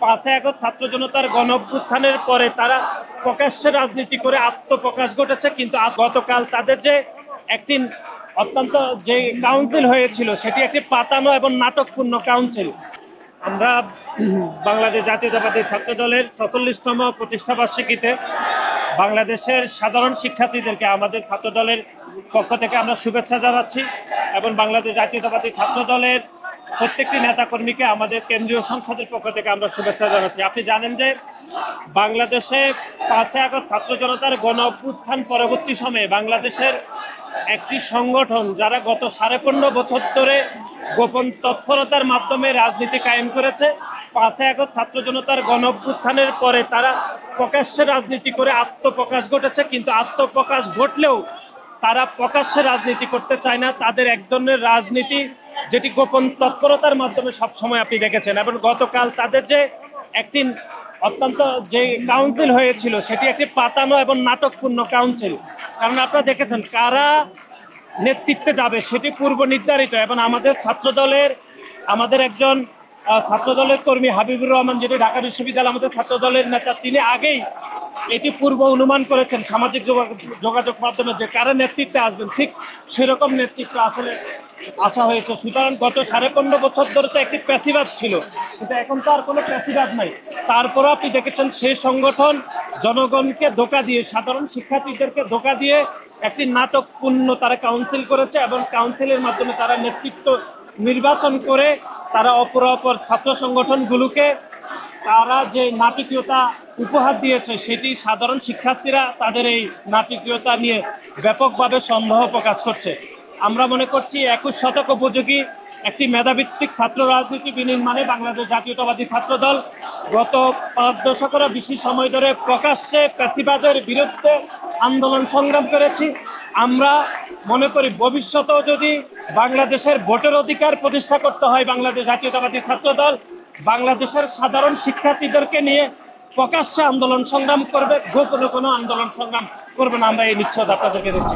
5ই August ছাত্র জনতার গণঅভ্যুত্থানের পরে তারা প্রকাশ্যে রাজনীতি করে আত্মপ্রকাশ ঘটেছে, কিন্তু গতকাল তাদের যে একটি অত্যন্ত যে কাউন্সিল হয়েছিল সেটি একটি পাতানো এবং নাটকপূর্ণ কাউন্সিল। আমরা বাংলাদেশ জাতীয়তাবাদী ছাত্র দলের ৪৬তম প্রতিষ্ঠাবার্ষিকীতে বাংলাদেশের সাধারণ শিক্ষার্থীদেরকে আমাদের ছাত্র দলের পক্ষ থেকে আমরা শুভেচ্ছা জানাচ্ছি এবং বাংলাদেশ জাতীয়তাবাদী ছাত্র দলের প্রত্যেকটি নেতাকর্মীকে আমাদের কেন্দ্রীয় সংসদের পক্ষ থেকে আমরা শুভেচ্ছা জানাচ্ছি। আপনি জানেন যে বাংলাদেশে 5ই আগস্ট ছাত্র জনতার গণ অভ্যুত্থান পরবর্তী সময়ে বাংলাদেশের একটি সংগঠন যারা গত 15.5 বছর ধরে গোপন তৎপরতার মাধ্যমে রাজনীতি কায়েম করেছে, 5ই আগস্ট ছাত্র জনতার গণ অভ্যুত্থানের পরে তারা প্রকাশ্যে রাজনীতি করে আত্মপ্রকাশ ঘটেছে, কিন্তু আত্মপ্রকাশ ঘটলেও তারা প্রকাশ্যে রাজনীতি করতে চায় না। তাদের এক ধরনের রাজনীতি যেটি গোপন তৎপরতার মাধ্যমে সবসময় আপনি দেখেছেন, এবং গতকাল তাদের যে একটি অত্যন্ত যে কাউন্সিল হয়েছিল সেটি একটি পাতানো এবং নাটকপূর্ণ কাউন্সিল। কারণ আপনারা দেখেছেন কারা নেতৃত্বে যাবে সেটি পূর্ব নির্ধারিত, এবং আমাদের একজন ছাত্রদলের কর্মী হাবিবুর রহমান, যেটি ঢাকা বিশ্ববিদ্যালয় আমাদের ছাত্রদলের নেতা, তিনি আগেই এটি পূর্ব অনুমান করেছেন সামাজিক যোগাযোগ মাধ্যমে যে কারা নেতৃত্বে আসবেন, ঠিক সেরকম নেতৃত্ব আসলে আসা হয়েছে। সুতরাং গত 15.5 বছর ধরে তো একটি প্যাসিবাদ ছিল, কিন্তু এখন তো আর কোনো প্যাসিবাদ নাই। তারপরও আপনি দেখেছেন সেই সংগঠন জনগণকে ধোঁকা দিয়ে, সাধারণ শিক্ষার্থীদেরকে ধোঁকা দিয়ে একটি নাটকপূর্ণ তারা কাউন্সিল করেছে, এবং কাউন্সিলের মাধ্যমে তারা নেতৃত্ব নির্বাচন করে তারা অপর ছাত্র সংগঠনগুলোকে তারা যে নাটকীয়তা উপহার দিয়েছে সেটি সাধারণ শিক্ষার্থীরা তাদের এই নাটকীয়তা নিয়ে ব্যাপকভাবে সন্দেহ প্রকাশ করছে। আমরা মনে করছি 21 শতক উপযোগী একটি মেধাভিত্তিক ছাত্র রাজনীতি বিনির্মাণে বাংলাদেশ জাতীয়তাবাদী ছাত্র দল গত 5 দশকেরও বেশি সময় ধরে প্রকাশ্যে প্যাসিবাদের বিরুদ্ধে আন্দোলন সংগ্রাম করেছি। আমরা মনে করি ভবিষ্যতেও যদি বাংলাদেশের ভোটের অধিকার প্রতিষ্ঠা করতে হয়, বাংলাদেশ জাতীয়তাবাদী ছাত্র দল বাংলাদেশের সাধারণ শিক্ষার্থীদেরকে নিয়ে প্রকাশ্যে আন্দোলন সংগ্রাম করবে, গোপনে কোনো আন্দোলন সংগ্রাম করবে না। আমরা এই নিশ্চয়তা আপনাদেরকে দিচ্ছি।